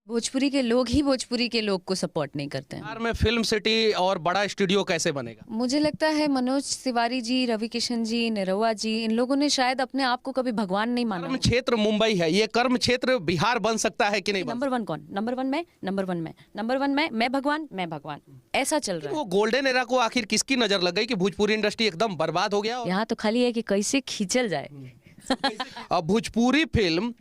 भोजपुरी के लोग ही भोजपुरी के लोग को सपोर्ट नहीं करते हैं। बिहार में फिल्म सिटी और बड़ा स्टूडियो कैसे बनेगा? मुझे लगता है मनोज तिवारी जी, रवि किशन जी, निरहुआ जी, इन लोगों ने शायद अपने आप को कभी भगवान नहीं माना। कर्म क्षेत्र मुंबई है, ये कर्म क्षेत्र बिहार बन सकता है कि नहीं? नंबर वन कौन? नंबर वन में मैं भगवान ऐसा चल रहा है। वो गोल्डन एरा को आखिर किसकी नजर लग गई कि भोजपुरी इंडस्ट्री एकदम बर्बाद हो गया? यहाँ तो खाली है कि कैसे खींचल जाए। अब भोजपुरी फिल्म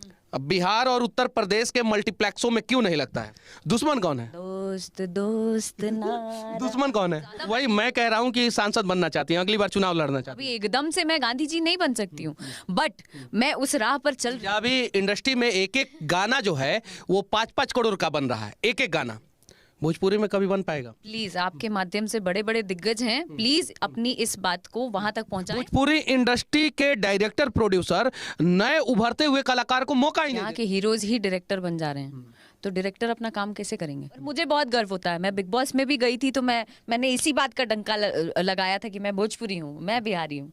बिहार और उत्तर प्रदेश के मल्टीप्लेक्सों में क्यों नहीं लगता है? दुश्मन कौन है? दोस्त ना। दुश्मन कौन है? वही मैं कह रहा हूँ कि सांसद बनना चाहती हैं, अगली बार चुनाव लड़ना चाहती अभी एकदम से मैं गांधी जी नहीं बन सकती हूँ, बट मैं उस राह पर चल। अभी इंडस्ट्री में एक एक गाना जो है वो 5-5 करोड़ का बन रहा है, एक एक गाना। भोजपुरी में कभी बन पाएगा? प्लीज आपके माध्यम से बड़े बड़े दिग्गज हैं, प्लीज अपनी इस बात को वहां तक पहुंचाएं। भोजपुरी इंडस्ट्री के डायरेक्टर प्रोड्यूसर नए उभरते हुए कलाकार को मौका ही नहीं यहाँ के हीरोज ही डायरेक्टर बन जा रहे हैं, तो डायरेक्टर अपना काम कैसे करेंगे? मुझे बहुत गर्व होता है, मैं बिग बॉस में भी गई थी तो मैंने इसी बात का डंका लगाया था कि मैं भोजपुरी हूँ, मैं बिहारी हूँ।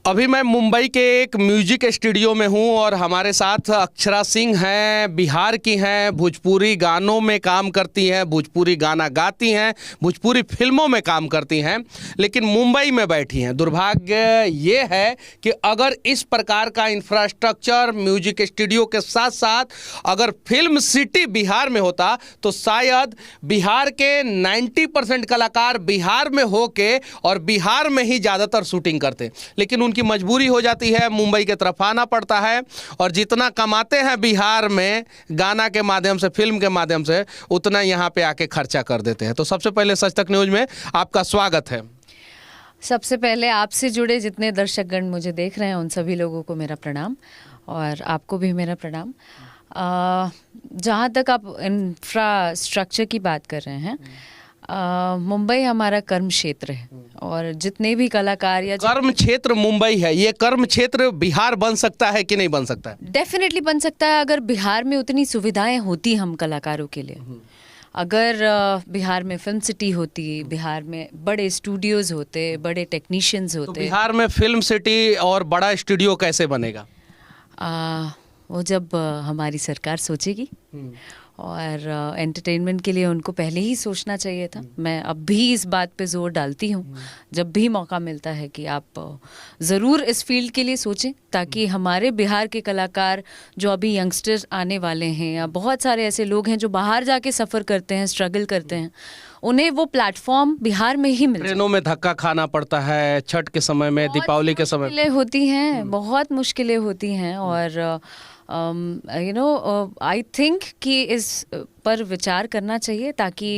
अभी मैं मुंबई के एक म्यूजिक स्टूडियो में हूं और हमारे साथ अक्षरा सिंह हैं, बिहार की हैं, भोजपुरी गानों में काम करती हैं, भोजपुरी गाना गाती हैं, भोजपुरी फिल्मों में काम करती हैं, लेकिन मुंबई में बैठी हैं। दुर्भाग्य ये है कि अगर इस प्रकार का इंफ्रास्ट्रक्चर म्यूजिक स्टूडियो के साथ साथ अगर फिल्म सिटी बिहार में होता तो शायद बिहार के 90% कलाकार बिहार में होके और बिहार में ही ज़्यादातर शूटिंग करते, लेकिन उनकी मजबूरी हो जाती है, मुंबई की तरफ आना पड़ता है और जितना कमाते हैं बिहार में गाना के माध्यम से, फिल्म के माध्यम से, उतना यहाँ पे आके खर्चा कर देते हैं। तो सबसे पहले सच तक न्यूज में आपका स्वागत है। सबसे पहले आपसे जुड़े जितने दर्शकगण मुझे देख रहे हैं उन सभी लोगों को मेरा प्रणाम और आपको भी मेरा प्रणाम। जहाँ तक आप इंफ्रास्ट्रक्चर की बात कर रहे हैं, मुंबई हमारा कर्म क्षेत्र है और जितने भी कलाकार या कर्म क्षेत्र मुंबई है, ये कर्म क्षेत्र बिहार बन सकता है कि नहीं बन सकता है? डेफिनेटली बन सकता है अगर बिहार में उतनी सुविधाएं होती हम कलाकारों के लिए। अगर बिहार में फिल्म सिटी होती, बिहार में बड़े स्टूडियोज होते, बड़े टेक्नीशियंस होते। तो बिहार में फिल्म सिटी और बड़ा स्टूडियो कैसे बनेगा? वो जब हमारी सरकार सोचेगी और एंटरटेनमेंट के लिए उनको पहले ही सोचना चाहिए था। मैं अब भी इस बात पे जोर डालती हूँ, जब भी मौका मिलता है कि आप ज़रूर इस फील्ड के लिए सोचें, ताकि हमारे बिहार के कलाकार जो अभी यंगस्टर्स आने वाले हैं या बहुत सारे ऐसे लोग हैं जो बाहर जाके सफ़र करते हैं, स्ट्रगल करते हैं, उन्हें वो प्लेटफॉर्म बिहार में ही मिल। ट्रेनों में धक्का खाना पड़ता है, छठ के समय में, दीपावली के समय मुश्किलें होती हैं, बहुत मुश्किलें होती हैं और आई थिंक कि इस पर विचार करना चाहिए ताकि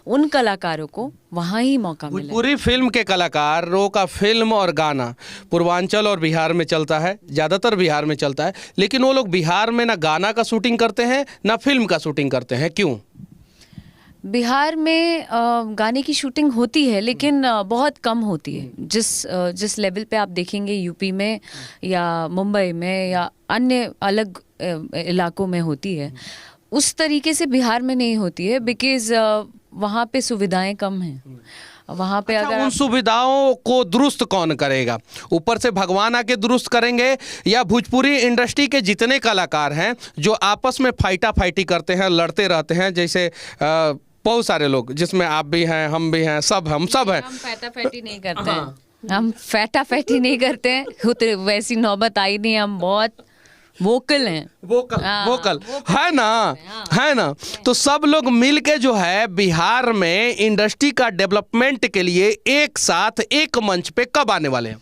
उन कलाकारों को वहाँ ही मौका मिले। पूरी फिल्म के कलाकारों का फिल्म और गाना पूर्वांचल और बिहार में चलता है, ज़्यादातर बिहार में चलता है, लेकिन वो लोग बिहार में ना गाना का शूटिंग करते हैं ना फिल्म का शूटिंग करते हैं। क्यों? बिहार में गाने की शूटिंग होती है लेकिन बहुत कम होती है। जिस लेवल पे आप देखेंगे यूपी में या मुंबई में या अन्य अलग इलाकों में होती है, उस तरीके से बिहार में नहीं होती है, बिकॉज वहाँ पे सुविधाएं कम हैं। वहाँ पे अगर उन सुविधाओं को दुरुस्त कौन करेगा? ऊपर से भगवान आके दुरुस्त करेंगे या भोजपुरी इंडस्ट्री के जितने कलाकार हैं जो आपस में फाइटी करते हैं, लड़ते रहते हैं, जैसे बहुत सारे लोग जिसमें आप भी हैं, हम भी हैं, हम सब हैं। हम फैटी नहीं करते हैं, हम फैटी नहीं करते हैं, वैसी नौबत आई नहीं। हम बहुत वोकल हैं, वोकल है ना। तो सब लोग मिलके जो है बिहार में इंडस्ट्री का डेवलपमेंट के लिए एक साथ एक मंच पे कब आने वाले हैं?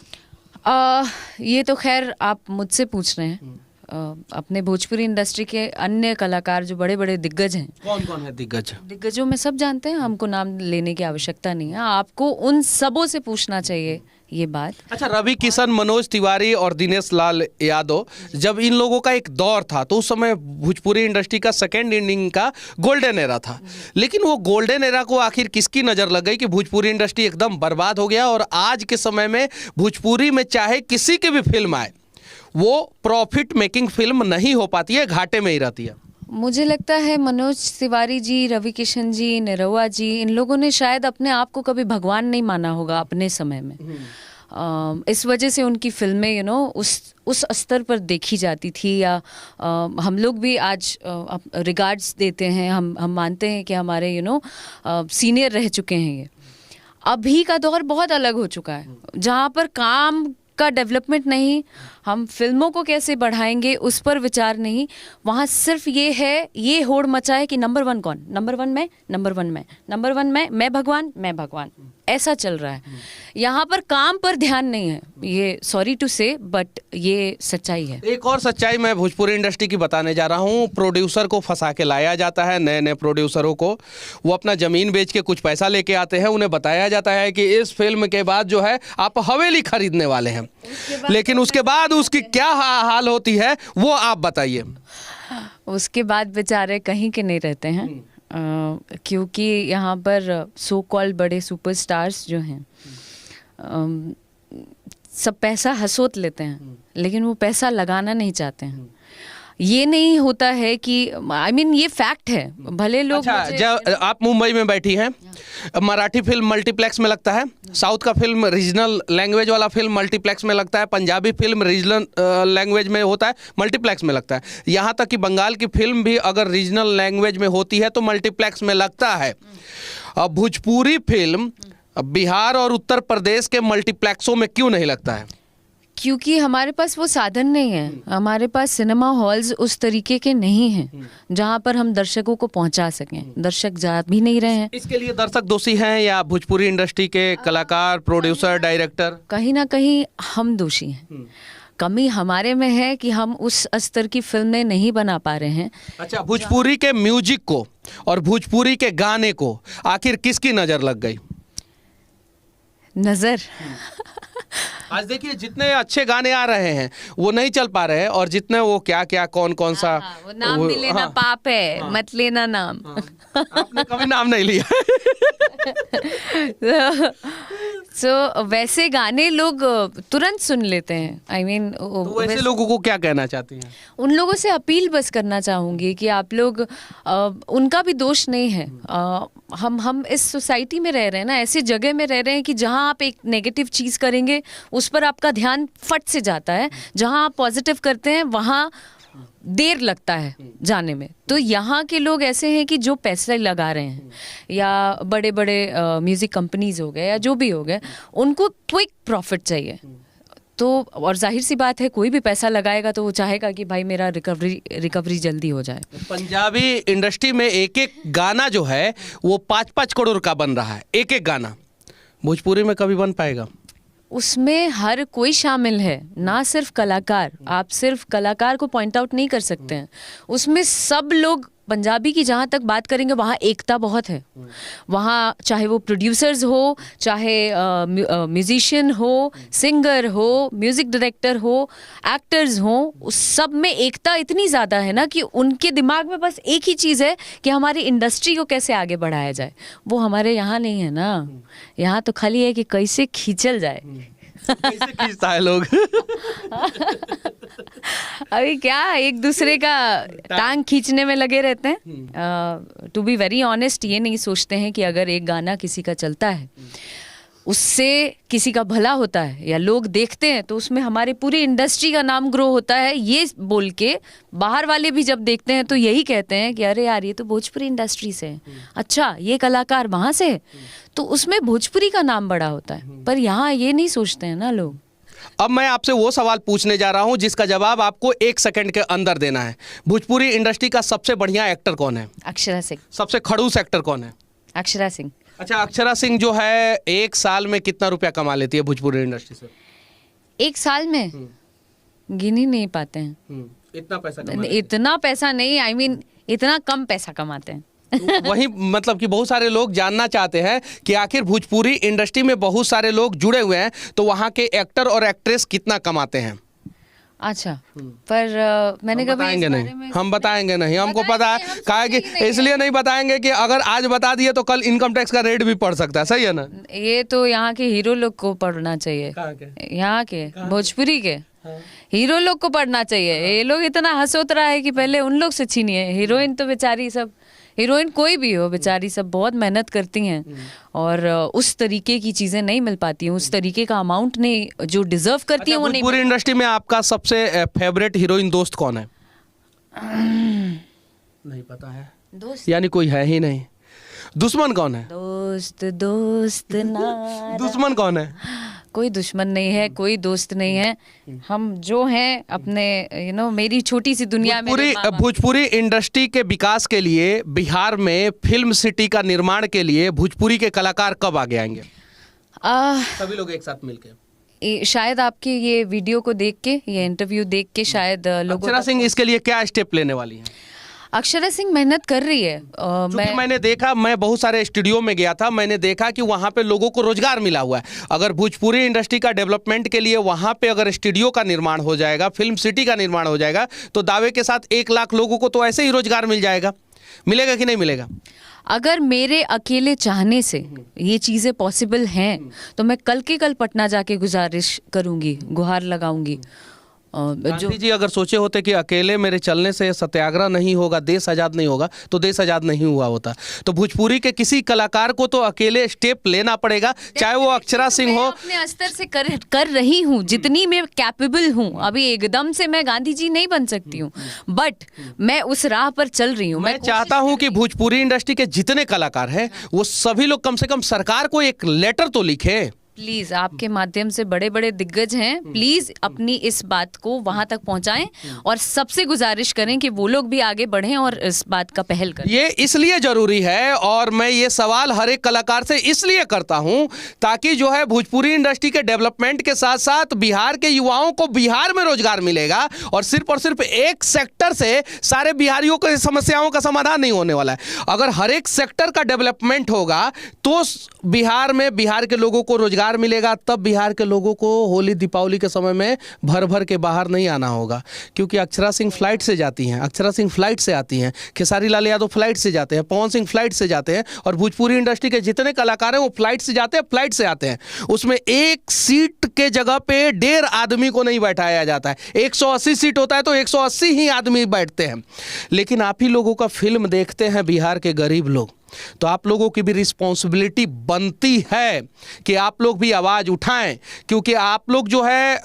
ये तो खैर आप मुझसे पूछ रहे हैं। अपने भोजपुरी इंडस्ट्री के अन्य कलाकार जो बड़े बड़े दिग्गज हैं। कौन कौन है दिग्गज? दिग्गजों में सब जानते हैं, हमको नाम लेने की आवश्यकता नहीं है, आपको उन सबों से पूछना चाहिए ये बात। अच्छा, रवि किशन, मनोज तिवारी और दिनेश लाल यादव, जब इन लोगों का एक दौर था तो उस समय भोजपुरी इंडस्ट्री का सेकेंड इनिंग का गोल्डन एरा था, लेकिन वो गोल्डन एरा को आखिर किसकी नज़र लग गई कि भोजपुरी इंडस्ट्री एकदम बर्बाद हो गया और आज के समय में भोजपुरी में चाहे किसी की भी फिल्म आए वो प्रॉफिट मेकिंग फिल्म नहीं हो पाती है, घाटे में ही रहती है। मुझे लगता है मनोज तिवारी जी, रवि किशन जी, निरहुआ जी, इन लोगों ने शायद अपने आप को कभी भगवान नहीं माना होगा अपने समय में। इस वजह से उनकी फिल्में उस स्तर पर देखी जाती थी, या हम लोग भी आज रिगार्ड्स देते हैं, हम मानते हैं कि हमारे सीनियर रह चुके हैं ये। अभी का दौर बहुत अलग हो चुका है, जहाँ पर काम का डेवलपमेंट नहीं, हम फिल्मों को कैसे बढ़ाएंगे उस पर विचार नहीं, वहाँ सिर्फ ये है, ये होड़ मचा है कि नंबर 1 कौन, नंबर 1 मैं, नंबर 1 मैं, नंबर 1 मैं भगवान, ऐसा चल रहा है। यहाँ पर काम पर ध्यान नहीं है, ये सॉरी टू से बट ये सच्चाई है। एक और सच्चाई मैं भोजपुरी इंडस्ट्री की बताने जा रहा हूँ। प्रोड्यूसर को फंसा के लाया जाता है, नए नए प्रोड्यूसरों को, वो अपना ज़मीन बेच के कुछ पैसा लेके आते हैं, उन्हें बताया जाता है कि इस फिल्म के बाद जो है आप हवेली खरीदने वाले हैं, लेकिन उसके बाद उसकी क्या हाल होती है वो आप बताइए। उसके बाद बेचारे कहीं के नहीं रहते हैं, क्योंकि यहाँ पर सो कॉल्ड बड़े सुपरस्टार्स जो हैं सब पैसा हसोत लेते हैं, लेकिन वो पैसा लगाना नहीं चाहते हैं। ये नहीं होता है कि ये फैक्ट है, भले लोग अच्छा, जब आप मुंबई में बैठी हैं, मराठी फिल्म मल्टीप्लेक्स में लगता है, साउथ का फिल्म रीजनल लैंग्वेज वाला फिल्म मल्टीप्लेक्स में लगता है, पंजाबी फिल्म रीजनल लैंग्वेज में होता है, मल्टीप्लेक्स में लगता है, यहाँ तक कि बंगाल की फिल्म भी अगर रीजनल लैंग्वेज में होती है तो मल्टीप्लेक्स में लगता है। अब भोजपुरी फिल्म बिहार और उत्तर प्रदेश के मल्टीप्लेक्सों में क्यों नहीं लगता है? क्योंकि हमारे पास वो साधन नहीं है, हमारे पास सिनेमा हॉल्स उस तरीके के नहीं हैं जहाँ पर हम दर्शकों को पहुँचा सकें। दर्शक जा भी नहीं रहे हैं। इसके लिए दर्शक दोषी हैं या भोजपुरी इंडस्ट्री के कलाकार, प्रोड्यूसर, डायरेक्टर? कहीं ना कहीं हम दोषी हैं। कमी हमारे में है कि हम उस स्तर की फिल्में नहीं बना पा रहे हैं। अच्छा, भोजपुरी के म्यूजिक को और भोजपुरी के गाने को आखिर किसकी नज़र लग गई? नज़र आज देखिए, जितने अच्छे गाने आ रहे हैं वो नहीं चल पा रहे हैं, और जितने वो क्या क्या कौन सा वो नाम भी लेना पाप है, मत लेना नाम। आपने कभी नाम नहीं लिया। So, वैसे गाने लोग तुरंत सुन लेते हैं। तो वैसे लोगों को क्या कहना चाहती हैं? उन लोगों से अपील बस करना चाहूँगी कि आप लोग, उनका भी दोष नहीं है। हम इस सोसाइटी में रह रहे हैं ना, ऐसी जगह में रह रहे हैं कि जहाँ आप एक नेगेटिव चीज़ करेंगे उस पर आपका ध्यान फट से जाता है, जहाँ आप पॉजिटिव करते हैं वहाँ देर लगता है जाने में। तो यहाँ के लोग ऐसे हैं कि जो पैसे लगा रहे हैं, या बड़े बड़े म्यूज़िक कंपनीज हो गए या जो भी हो गए, उनको क्विक प्रॉफिट चाहिए। तो और जाहिर सी बात है, कोई भी पैसा लगाएगा तो वो चाहेगा कि भाई मेरा रिकवरी जल्दी हो जाए। पंजाबी इंडस्ट्री में एक एक गाना जो है वो 5-5 करोड़ का बन रहा है, एक एक गाना। भोजपुरी में कभी बन पाएगा? उसमें हर कोई शामिल है, ना सिर्फ कलाकार। आप सिर्फ कलाकार को पॉइंट आउट नहीं कर सकते हैं, उसमें सब लोग। पंजाबी की जहाँ तक बात करेंगे वहाँ एकता बहुत है। वहाँ चाहे वो प्रोड्यूसर्स हो, चाहे म्यूजिशियन हो, सिंगर हो, म्यूजिक डायरेक्टर हो, एक्टर्स हो, उस सब में एकता इतनी ज़्यादा है ना कि उनके दिमाग में बस एक ही चीज़ है कि हमारी इंडस्ट्री को कैसे आगे बढ़ाया जाए। वो हमारे यहाँ नहीं है ना, यहाँ तो खाली है कि कैसे खींचल जाए। कैसे खींचता है लोग? अभी क्या एक दूसरे का टांग खींचने में लगे रहते हैं। टू बी वेरी ऑनेस्ट, ये नहीं सोचते हैं कि अगर एक गाना किसी का चलता है उससे किसी का भला होता है या लोग देखते हैं तो उसमें हमारी पूरी इंडस्ट्री का नाम ग्रो होता है, ये बोल के बाहर वाले भी जब देखते हैं तो यही कहते हैं कि अरे यार ये तो भोजपुरी इंडस्ट्री से है, अच्छा ये कलाकार वहाँ से है, तो उसमें भोजपुरी का नाम बड़ा होता है। पर यहाँ ये नहीं सोचते हैं ना लोग। अब मैं आपसे वो सवाल पूछने जा रहा हूँ जिसका जवाब आपको 1 सेकंड के अंदर देना है। भोजपुरी इंडस्ट्री का सबसे बढ़िया एक्टर कौन है? अक्षरा सिंह। सबसे खड़ूस एक्टर कौन है? अक्षरा सिंह। अच्छा, अक्षरा सिंह जो है 1 साल में कितना रुपया कमा लेती है भोजपुरी इंडस्ट्री से? 1 साल में गिन ही नहीं पाते हैं। इतना पैसा इतना पैसा नहीं, इतना कम पैसा कमाते हैं। तो वही मतलब कि बहुत सारे लोग जानना चाहते हैं कि आखिर भोजपुरी इंडस्ट्री में बहुत सारे लोग जुड़े हुए हैं, तो वहाँ के एक्टर और एक्ट्रेस कितना कमाते हैं? अच्छा, पर मैंने कभी बताएंगे नहीं, हम बताएंगे नहीं, हमको पता है। कहा कि इसलिए नहीं बताएंगे कि अगर आज बता दिए तो कल इनकम टैक्स का रेट भी पड़ सकता है, सही है ना? ये तो यहाँ के हीरो लोग को पढ़ना चाहिए, यहाँ के भोजपुरी के हीरो लोग को पढ़ना चाहिए। ये लोग इतना हंसोत रहा है कि पहले उन लोग से छीनिए। हीरोइन तो बेचारी सब हीरोइन कोई भी हो, बेचारी सब बहुत मेहनत करती हैं और उस तरीके की चीजें नहीं मिल पाती हैं, उस तरीके का अमाउंट नहीं जो डिजर्व करती हैं वो नहीं। पूरी इंडस्ट्री में आपका सबसे फेवरेट हीरोइन दोस्त कौन है? नहीं पता है दोस्त, यानी कोई है ही नहीं। दुश्मन कौन है? दोस्त दोस्त ना दुश्मन कौन है? कोई दुश्मन नहीं है, कोई दोस्त नहीं है, हम जो हैं अपने मेरी छोटी सी दुनिया में। भोजपुरी इंडस्ट्री के विकास के लिए बिहार में फिल्म सिटी का निर्माण के लिए भोजपुरी के कलाकार कब आगे आएंगे? सभी लोग एक साथ मिलकर। शायद आपके ये वीडियो को देख के, ये इंटरव्यू देख के शायद लोगों। अक्षरा सिंह इसके लिए क्या स्टेप लेने वाली है? अक्षरा सिंह मेहनत कर रही है। मैंने देखा, मैं बहुत सारे स्टूडियो में गया था, मैंने देखा कि वहाँ पे लोगों को रोजगार मिला हुआ है। अगर भोजपुरी इंडस्ट्री का डेवलपमेंट के लिए वहाँ पे अगर स्टूडियो का निर्माण हो जाएगा, फिल्म सिटी का निर्माण हो जाएगा, तो दावे के साथ 1 लाख लोगों को तो ऐसे ही रोजगार मिल जाएगा। मिलेगा कि नहीं मिलेगा? अगर मेरे अकेले चाहने से ये चीज़ें पॉसिबल हैं तो मैं कल के कल पटना जाके गुजारिश करूँगी, गुहार लगाऊंगी। गांधी जी अगर सोचे होते कि अकेले मेरे चलने से सत्याग्रह नहीं होगा, देश आज़ाद नहीं होगा, तो देश आज़ाद नहीं हुआ होता। तो भोजपुरी के किसी कलाकार को तो अकेले स्टेप लेना पड़ेगा, चाहे वो अक्षरा सिंह हो। अपने स्तर से कर रही हूँ जितनी मैं कैपेबल हूँ। अभी एकदम से मैं गांधी जी नहीं बन सकती हूँ, बट मैं उस राह पर चल रही हूँ। मैं चाहता हूँ कि भोजपुरी इंडस्ट्री के जितने कलाकार हैं वो सभी लोग कम से कम सरकार को एक लेटर तो लिखे। प्लीज, आपके माध्यम से बड़े बड़े दिग्गज हैं, प्लीज अपनी इस बात को वहां तक पहुंचाएं और सबसे गुजारिश करें कि वो लोग भी आगे बढ़ें और इस बात का पहल करें। ये इसलिए जरूरी है, और मैं ये सवाल हर एक कलाकार से इसलिए करता हूं ताकि जो है भोजपुरी इंडस्ट्री के डेवलपमेंट के साथ साथ बिहार के युवाओं को बिहार में रोजगार मिलेगा, और सिर्फ एक सेक्टर से सारे बिहारियों की समस्याओं का समाधान नहीं होने वाला है। अगर हर एक सेक्टर का डेवलपमेंट होगा तो बिहार में बिहार के लोगों को रोजगार मिलेगा, तब बिहार के लोगों को होली दीपावली के समय में भर भर के बाहर नहीं आना होगा। क्योंकि अक्षरा सिंह फ्लाइट से जाती हैं, अक्षरा सिंह फ्लाइट से आती हैं, खेसारी लाल यादव फ्लाइट से जाते हैं, पवन सिंह फ्लाइट से जाते हैं, और भोजपुरी इंडस्ट्री के जितने कलाकार हैं वो फ्लाइट से जाते हैं, फ्लाइट से आते हैं। उसमें एक सीट के जगह पे 1.5 आदमी को नहीं बैठाया जाता है। 180 सीट होता है तो 180 ही आदमी बैठते हैं। लेकिन आप ही लोगों का फिल्म देखते हैं बिहार के गरीब लोग, तो आप लोगों की भी रिस्पॉन्सिबिलिटी बनती है कि आप लोग भी आवाज़ उठाएं, क्योंकि आप लोग जो है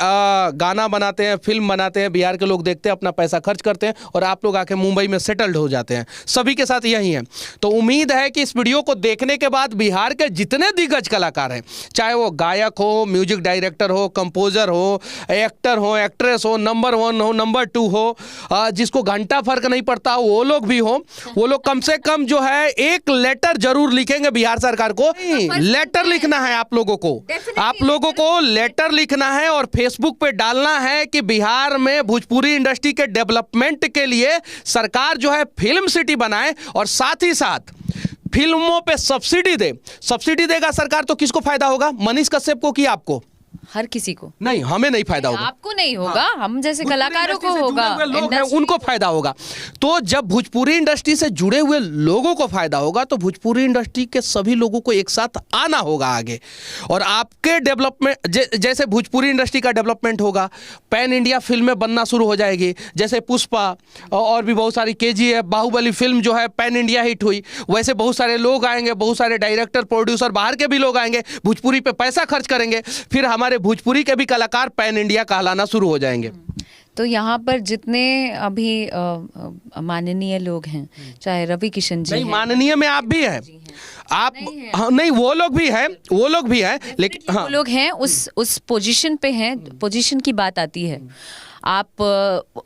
गाना बनाते हैं, फिल्म बनाते हैं, बिहार के लोग देखते हैं, अपना पैसा खर्च करते हैं, और आप लोग आके मुंबई में सेटल्ड हो जाते हैं। सभी के साथ यही है। तो उम्मीद है कि इस वीडियो को देखने के बाद बिहार के जितने दिग्गज कलाकार हैं, चाहे वो गायक हो, म्यूजिक डायरेक्टर हो, कंपोजर हो, एक्टर हो, एक्ट्रेस हो, नंबर 1 हो, नंबर 2 हो, जिसको घंटा फर्क नहीं पड़ता वो लोग भी हो, वो लोग कम से कम जो है एक लेटर जरूर लिखेंगे बिहार सरकार को। लेटर लिखना है आप लोगों को, आप लोगों को लेटर लिखना है और फेसबुक पे डालना है कि बिहार में भोजपुरी इंडस्ट्री के डेवलपमेंट के लिए सरकार जो है फिल्म सिटी बनाए, और साथ ही साथ फिल्मों पे सब्सिडी दे। सब्सिडी देगा सरकार तो किसको फायदा होगा? मनीष कश्यप को कि आपको? हर किसी को नहीं, हमें नहीं फायदा होगा। आपको नहीं होगा, हम जैसे कलाकारों को होगा, लोग हैं उनको फायदा होगा। तो जब भोजपुरी इंडस्ट्री से जुड़े हुए लोगों को फायदा होगा तो भोजपुरी इंडस्ट्री के सभी लोगों को एक साथ आना होगा आगे, और आपके डेवलपमेंट जैसे भोजपुरी इंडस्ट्री का डेवलपमेंट होगा, पैन इंडिया फिल्में बनना शुरू हो जाएगी, जैसे पुष्पा और भी बहुत सारी KGF, बाहुबली फिल्म जो है पैन इंडिया हिट हुई, वैसे बहुत सारे लोग आएंगे, बहुत सारे डायरेक्टर, प्रोड्यूसर बाहर के भी लोग आएंगे, भोजपुरी पे पैसा खर्च करेंगे, फिर हमारे भोजपुरी के भी कलाकार पैन इंडिया कहलाना शुरू हो जाएंगे। तो यहाँ पर जितने अभी माननीय लोग हैं, चाहे रवि किशन जी, नहीं माननीय में आप भी हैं, आप नहीं, वो लोग भी हैं, वो लोग भी हैं, लेकिन वो लोग हैं उस पोजीशन पे हैं। पोजीशन की बात आती है, आप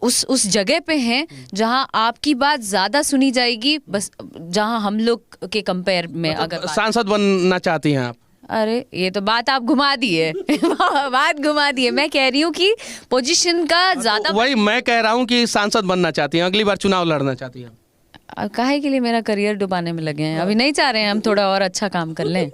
उस जगह पे हैं जहां आपकी बात ज्यादा सुनी जाएगी, बस जहां हम लोग के कंपेयर में। अगर सांसद बनना चाहती हैं आप? अरे ये तो बात आप घुमा दिए बात घुमा दिए। मैं कह रही हूँ कि पोजीशन का ज्यादा, वही मैं कह रहा हूँ कि सांसद बनना चाहती हैं, अगली बार चुनाव लड़ना चाहती हैं। काहे के लिए मेरा करियर डुबाने में लगे हैं? अभी नहीं चाह रहे हैं हम थोड़ा और अच्छा काम कर लें?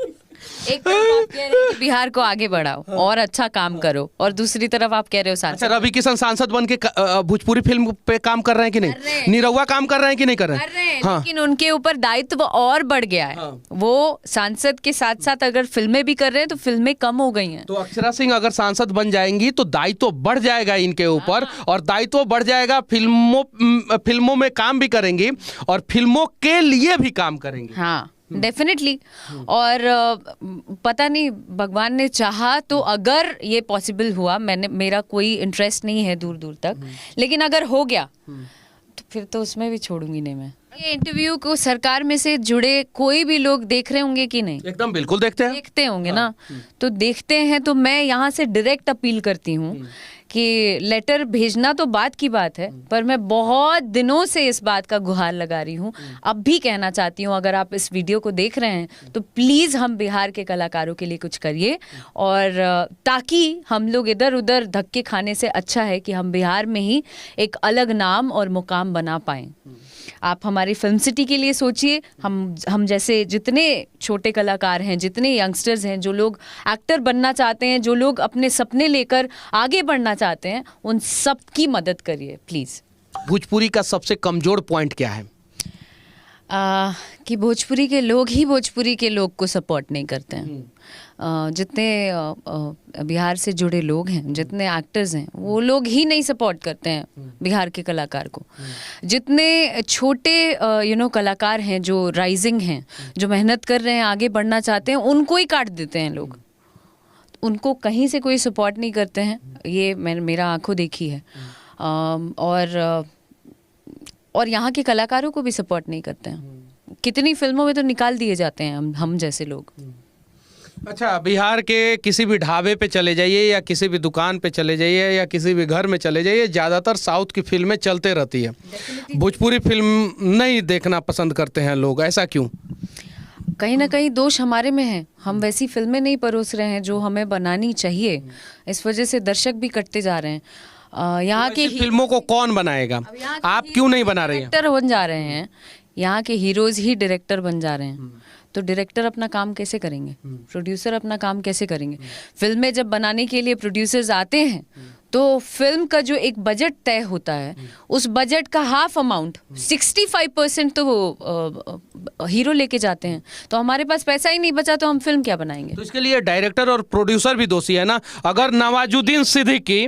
एक तरफ आप कह रहे हैं कि बिहार को आगे बढ़ाओ और अच्छा काम करो, और दूसरी तरफ आप कह रहे हो सांसद। अच्छा, रवि किशन सांसद बन के भोजपुरी फिल्म पे काम कर रहे हैं कि नहीं? निरहुआ काम कर रहे हैं कि नहीं कर रहे हैं? हैं, लेकिन उनके ऊपर दायित्व और बढ़ गया है। वो सांसद के साथ साथ अगर फिल्में भी कर रहे हैं तो फिल्में कम हो गई हैं। तो अक्षरा सिंह अगर सांसद बन जाएंगी तो दायित्व बढ़ जाएगा इनके ऊपर, और दायित्व बढ़ जाएगा, फिल्मों में काम भी करेंगी और फिल्मों के लिए भी काम करेंगी। हाँ, डेफिनेटली। और पता नहीं, भगवान ने चाहा तो अगर ये पॉसिबल हुआ, मेरा कोई इंटरेस्ट नहीं है दूर दूर तक, लेकिन अगर हो गया तो फिर तो उसमें भी छोड़ूंगी नहीं मैं। ये इंटरव्यू को सरकार में से जुड़े कोई भी लोग देख रहे होंगे कि नहीं? एकदम बिल्कुल देखते होंगे ना। तो देखते हैं तो मैं यहाँ से डायरेक्ट अपील करती हूँ कि लेटर भेजना तो बात की बात है, पर मैं बहुत दिनों से इस बात का गुहार लगा रही हूँ। अब भी कहना चाहती हूँ, अगर आप इस वीडियो को देख रहे हैं तो प्लीज़ हम बिहार के कलाकारों के लिए कुछ करिए, और ताकि हम लोग इधर उधर धक्के खाने से अच्छा है कि हम बिहार में ही एक अलग नाम और मुकाम बना पाएँ। आप हमारी फिल्म सिटी के लिए सोचिए। हम जैसे जितने छोटे कलाकार हैं, जितने यंगस्टर्स हैं, जो लोग एक्टर बनना चाहते हैं, जो लोग अपने सपने लेकर आगे बढ़ना चाहते हैं, उन सब की मदद करिए प्लीज़। भोजपुरी का सबसे कमज़ोर पॉइंट क्या है? कि भोजपुरी के लोग ही भोजपुरी के लोग को सपोर्ट नहीं करते हैं। जितने बिहार से जुड़े लोग हैं, जितने एक्टर्स हैं, वो लोग ही नहीं सपोर्ट करते हैं बिहार के कलाकार को। जितने छोटे कलाकार हैं, जो राइजिंग हैं, जो मेहनत कर रहे हैं, आगे बढ़ना चाहते हैं, उनको ही काट देते हैं लोग। उनको कहीं से कोई सपोर्ट नहीं करते हैं। ये मेरा आंखों देखी है। और यहाँ के कलाकारों को भी सपोर्ट नहीं करते हैं। कितनी फिल्मों में तो निकाल दिए जाते हैं हम जैसे लोग। अच्छा, बिहार के किसी भी ढाबे पे चले जाइए या किसी भी दुकान पे चले जाइए या किसी भी घर में चले जाइए, ज़्यादातर साउथ की फिल्में चलते रहती है। भोजपुरी फिल्म नहीं देखना पसंद करते हैं लोग, ऐसा क्यों? कहीं ना कहीं दोष हमारे में है। हम वैसी फिल्में नहीं परोस रहे हैं जो हमें बनानी चाहिए। इस वजह से दर्शक भी कटते जा रहे हैं। यहाँ के फिल्मों को कौन बनाएगा? आप क्यों नहीं बना रहे हैं? डायरेक्टर बन जा रहे हैं, यहाँ के हीरोज ही डायरेक्टर बन जा रहे हैं। तो डायरेक्टर अपना काम कैसे करेंगे? प्रोड्यूसर अपना काम कैसे करेंगे? फिल्में जब बनाने के लिए प्रोड्यूसर्स आते हैं तो फिल्म का जो एक बजट तय होता है, उस बजट का हाफ अमाउंट 65% तो वो हीरो लेके जाते हैं। तो हमारे पास पैसा ही नहीं बचा तो हम फिल्म क्या बनाएंगे? तो इसके लिए डायरेक्टर और प्रोड्यूसर भी दोषी है ना। अगर नवाजुद्दीन सिद्दीकी,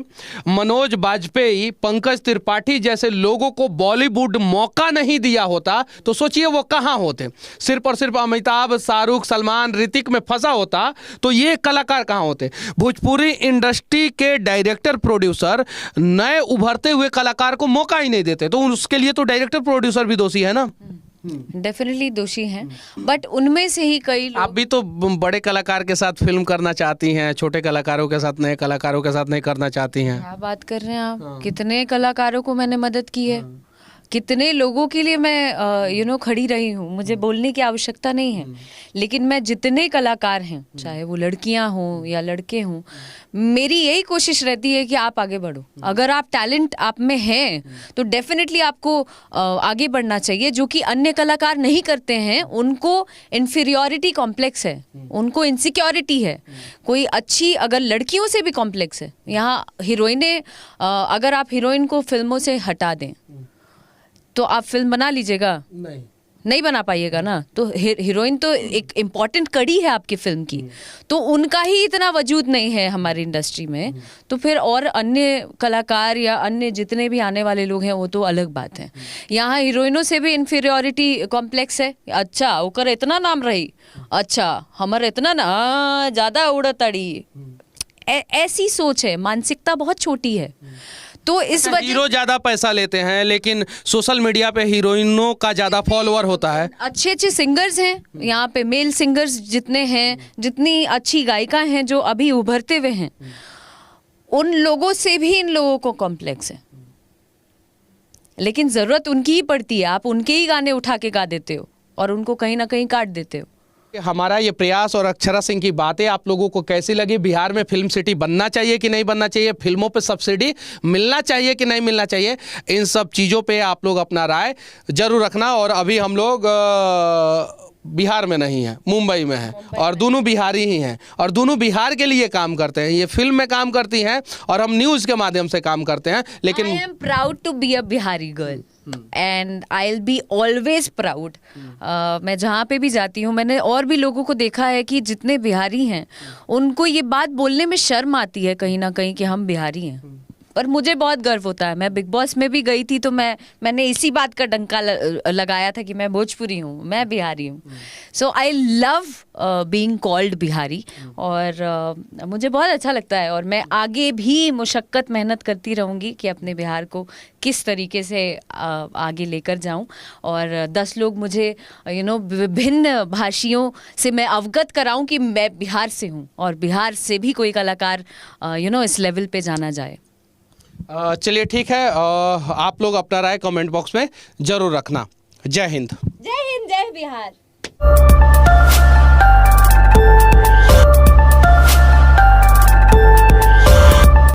मनोज बाजपेयी, पंकज त्रिपाठी जैसे लोगों को बॉलीवुड मौका नहीं दिया होता तो सोचिए वो कहाँ होते। सिर्फ और सिर्फ अमिताभ, शाहरुख, सलमान, ऋतिक में फंसा होता तो ये कलाकार कहाँ होते? भोजपुरी इंडस्ट्री के डायरेक्टर, प्रोड्यूसर नए उभरते हुए कलाकार को मौका ही नहीं देते, तो उसके लिए तो डायरेक्टर प्रोड्यूसर भी दोषी है ना। डेफिनेटली दोषी हैं, बट उनमें से ही कई लोग। आप भी तो बड़े कलाकार के साथ फिल्म करना चाहती हैं, छोटे कलाकारों के साथ, नए कलाकारों के साथ नहीं करना चाहती हैं। क्या बात कर रहे हैं आप? कितने कलाकारों को मैंने मदद की है, कितने लोगों के लिए मैं खड़ी रही हूँ। मुझे बोलने की आवश्यकता नहीं है, लेकिन मैं जितने कलाकार हैं, चाहे वो लड़कियां हों या लड़के हों, मेरी यही कोशिश रहती है कि आप आगे बढ़ो। अगर आप टैलेंट आप में हैं तो डेफिनेटली आपको आगे बढ़ना चाहिए। जो कि अन्य कलाकार नहीं करते हैं, उनको इन्फीरियॉरिटी कॉम्प्लेक्स है, उनको इनसिक्योरिटी है। कोई अच्छी, अगर लड़कियों से भी कॉम्प्लेक्स है। यहाँ हीरोइनें, अगर आप हीरोइन को फिल्मों से हटा दें तो आप फिल्म बना लीजिएगा? नहीं बना पाइएगा ना। तो हीरोइन तो एक इम्पॉर्टेंट कड़ी है आपकी फिल्म की, तो उनका ही इतना वजूद नहीं है हमारी इंडस्ट्री में, तो फिर और अन्य कलाकार या अन्य जितने भी आने वाले लोग हैं वो तो अलग बात है। यहाँ हीरोइनों से भी इन्फीरियॉरिटी कॉम्प्लेक्स है। अच्छा, ओकर इतना नाम रही, अच्छा हमर इतना ना ज़्यादा उड़तड़ी, ऐसी सोच है। मानसिकता बहुत छोटी है। तो इस वजह हीरो ज्यादा पैसा लेते हैं, लेकिन सोशल मीडिया पे हीरोइनों का ज्यादा फॉलोअर होता है। अच्छे अच्छे सिंगर्स हैं यहाँ पे, मेल सिंगर्स जितने हैं, जितनी अच्छी गायिका हैं जो अभी उभरते हुए हैं, उन लोगों से भी इन लोगों को कॉम्प्लेक्स है। लेकिन जरूरत उनकी ही पड़ती है। आप उनके ही गाने उठा के गा देते हो और उनको कहीं ना कहीं काट देते हो। हमारा ये प्रयास और अक्षरा सिंह की बातें आप लोगों को कैसी लगी? बिहार में फिल्म सिटी बनना चाहिए कि नहीं बनना चाहिए? फिल्मों पे सब्सिडी मिलना चाहिए कि नहीं मिलना चाहिए? इन सब चीज़ों पे आप लोग अपना राय जरूर रखना। और अभी हम लोग बिहार में नहीं हैं, मुंबई में हैं, और दोनों बिहारी ही हैं और दोनों बिहार के लिए काम करते हैं। ये फिल्म में काम करती हैं और हम न्यूज़ के माध्यम से काम करते हैं। लेकिन I am proud to be a Bihari girl. And I will be always proud. मैं जहाँ पे भी जाती हूँ, मैंने और भी लोगों को देखा है कि जितने बिहारी हैं उनको ये बात बोलने में शर्म आती है कहीं ना कहीं कि हम बिहारी हैं, पर मुझे बहुत गर्व होता है। मैं बिग बॉस में भी गई थी तो मैंने इसी बात का डंका लगाया था कि मैं भोजपुरी हूँ, मैं बिहारी हूँ। So I love being called Bihari, और मुझे बहुत अच्छा लगता है, और मैं आगे भी मुशक्कत मेहनत करती रहूँगी कि अपने बिहार को किस तरीके से आगे लेकर जाऊँ, और 10 लोग मुझे विभिन्न भाषियों से मैं अवगत कराऊँ कि मैं बिहार से हूँ, और बिहार से भी कोई कलाकार इस लेवल पे जाना जाए। चलिए ठीक है, आप लोग अपना राय कमेंट बॉक्स में जरूर रखना। जय हिंद। जय हिंद, जय बिहार।